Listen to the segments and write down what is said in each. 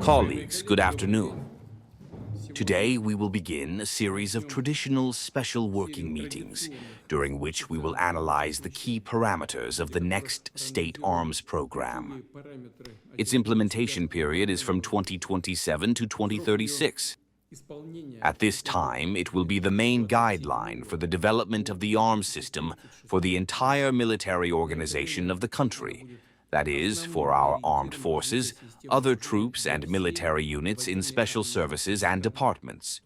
Colleagues, good afternoon. Today we will begin a series of traditional special working meetings, during which we will analyze the key parameters of the next state arms program. Its implementation period is from 2027 to 2036. At this time, it will be the main guideline for the development of the arms system for the entire military organization of the country. That is, for our armed forces, other troops and military units in special services and departments.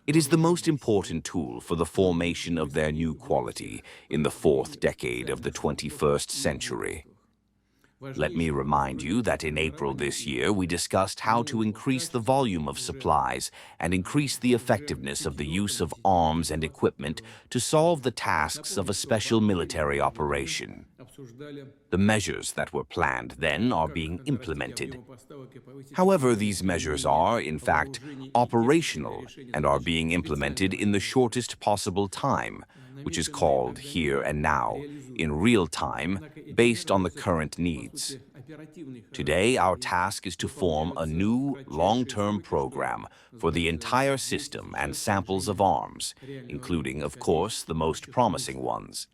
It is the most important tool for the formation of their new quality in the fourth decade of the 21st century. Let me remind you that in April this year, we discussed how to increase the volume of supplies and increase the effectiveness of the use of arms and equipment to solve the tasks of a special military operation. The measures that were planned then are being implemented. However, these measures are, in fact, operational and are being implemented in the shortest possible time, which is called here and now, in real time, based on the current needs. Today, our task is to form a new, long-term program for the entire system and samples of arms, including, of course, the most promising ones.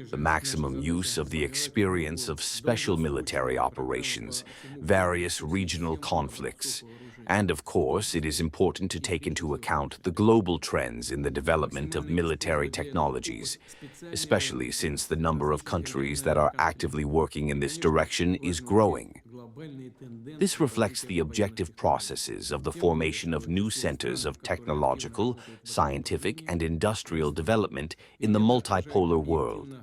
The maximum use of the experience of special military operations, various regional conflicts, and of course, it is important to take into account the global trends in the development of military technologies, especially since the number of countries that are actively working in this direction is growing. This reflects the objective processes of the formation of new centers of technological, scientific, and industrial development in the multipolar world.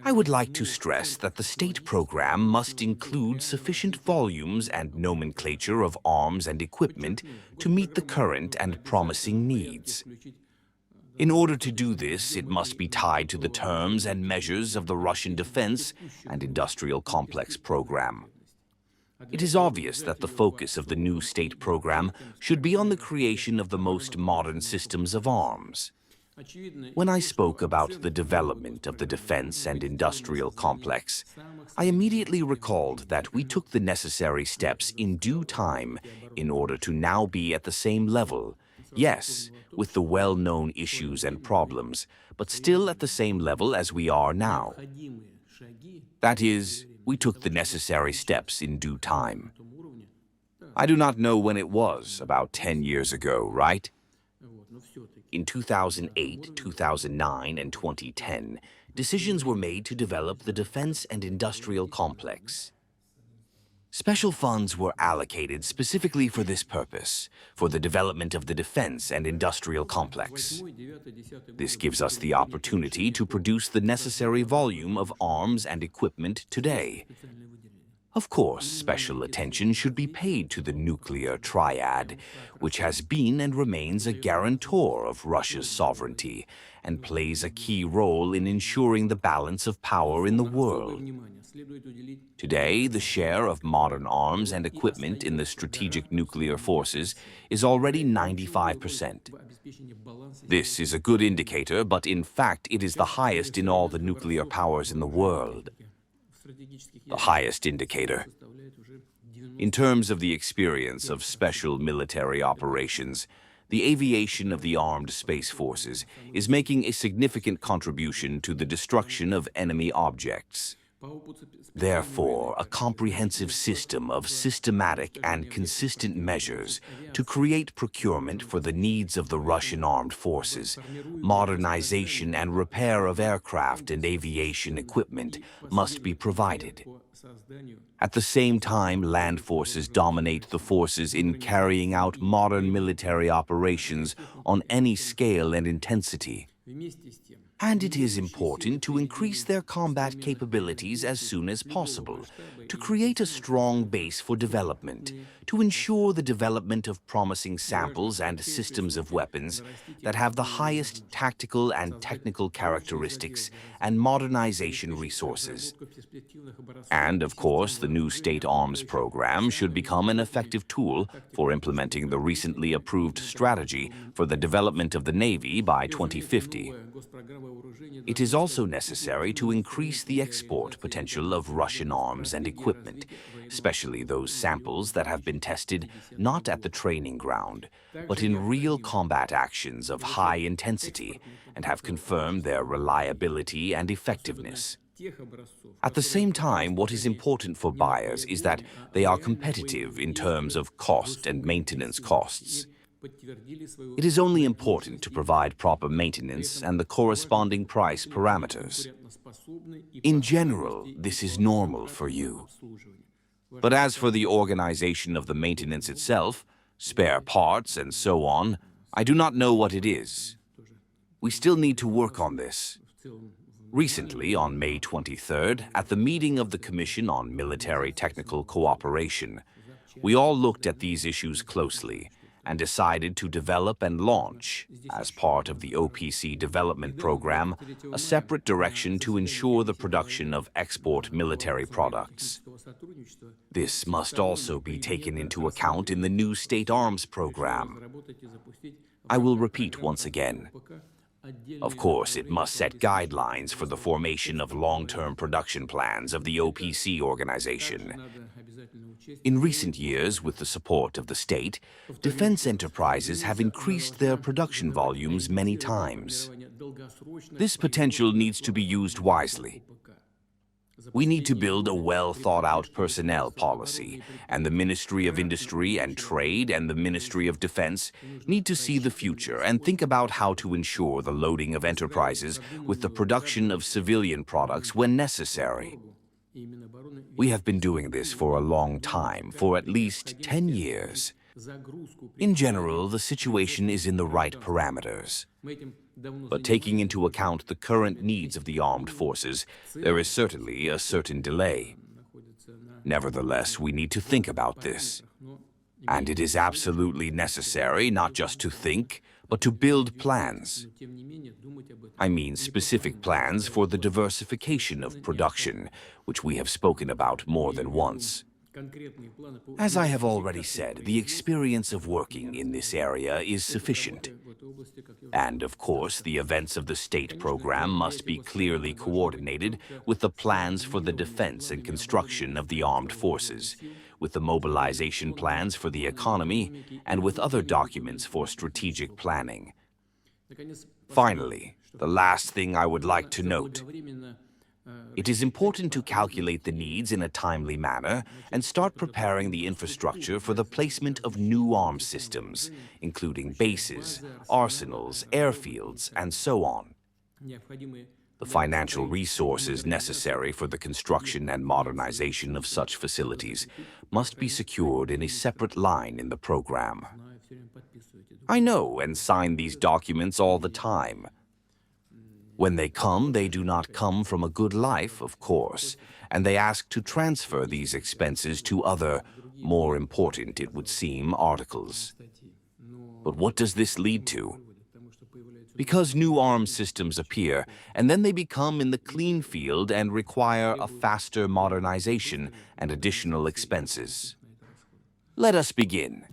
I would like to stress that the state program must include sufficient volumes and nomenclature of arms and equipment to meet the current and promising needs. In order to do this, it must be tied to the terms and measures of the Russian defense and industrial complex program. It is obvious that the focus of the new state program should be on the creation of the most modern systems of arms. When I spoke about the development of the defense and industrial complex, I immediately recalled that we took the necessary steps in due time in order to now be at the same level, yes, with the well-known issues and problems, but still at the same level as we are now. That is, we took the necessary steps in due time. I do not know when it was, about 10 years ago, right? In 2008, 2009, and 2010, decisions were made to develop the defense and industrial complex. Special funds were allocated specifically for this purpose, for the development of the defense and industrial complex. This gives us the opportunity to produce the necessary volume of arms and equipment today. Of course, special attention should be paid to the nuclear triad, which has been and remains a guarantor of Russia's sovereignty and plays a key role in ensuring the balance of power in the world. Today, the share of modern arms and equipment in the strategic nuclear forces is already 95%. This is a good indicator, but in fact it is the highest in all the nuclear powers in the world. The highest indicator. In terms of the experience of special military operations, the aviation of the armed space forces is making a significant contribution to the destruction of enemy objects. Therefore, a comprehensive system of systematic and consistent measures to create procurement for the needs of the Russian armed forces, modernization and repair of aircraft and aviation equipment must be provided. At the same time, land forces dominate the forces in carrying out modern military operations on any scale and intensity. And it is important to increase their combat capabilities as soon as possible, to create a strong base for development, to ensure the development of promising samples and systems of weapons that have the highest tactical and technical characteristics and modernization resources. And, of course, the new state arms program should become an effective tool for implementing the recently approved strategy for the development of the Navy by 2050. It is also necessary to increase the export potential of Russian arms and equipment, especially those samples that have been tested not at the training ground, but in real combat actions of high intensity and have confirmed their reliability and effectiveness. At the same time, what is important for buyers is that they are competitive in terms of cost and maintenance costs. It is only important to provide proper maintenance and the corresponding price parameters. In general, this is normal for you. But as for the organization of the maintenance itself, spare parts and so on, I do not know what it is. We still need to work on this. Recently, on May 23rd, at the meeting of the Commission on Military Technical Cooperation, we all looked at these issues closely and decided to develop and launch, as part of the OPC development program, a separate direction to ensure the production of export military products. This must also be taken into account in the new state arms program. I will repeat once again. Of course, it must set guidelines for the formation of long-term production plans of the OPC organization. In recent years, with the support of the state, defense enterprises have increased their production volumes many times. This potential needs to be used wisely. We need to build a well-thought-out personnel policy, and the Ministry of Industry and Trade and the Ministry of Defense need to see the future and think about how to ensure the loading of enterprises with the production of civilian products when necessary. We have been doing this for a long time, for at least 10 years. In general, the situation is in the right parameters. But taking into account the current needs of the armed forces, there is certainly a certain delay. Nevertheless, we need to think about this. And it is absolutely necessary not just to think, but to build plans. I mean specific plans for the diversification of production, which we have spoken about more than once. As I have already said, the experience of working in this area is sufficient. And, of course, the events of the state program must be clearly coordinated with the plans for the defense and construction of the armed forces, with the mobilization plans for the economy, and with other documents for strategic planning. Finally, the last thing I would like to note. It is important to calculate the needs in a timely manner and start preparing the infrastructure for the placement of new arms systems, including bases, arsenals, airfields, and so on. The financial resources necessary for the construction and modernization of such facilities must be secured in a separate line in the program. I know and sign these documents all the time. When they come, they do not come from a good life, of course, and they ask to transfer these expenses to other, more important, it would seem, articles. But what does this lead to? Because new arms systems appear, and then they become in the clean field and require a faster modernization and additional expenses. Let us begin.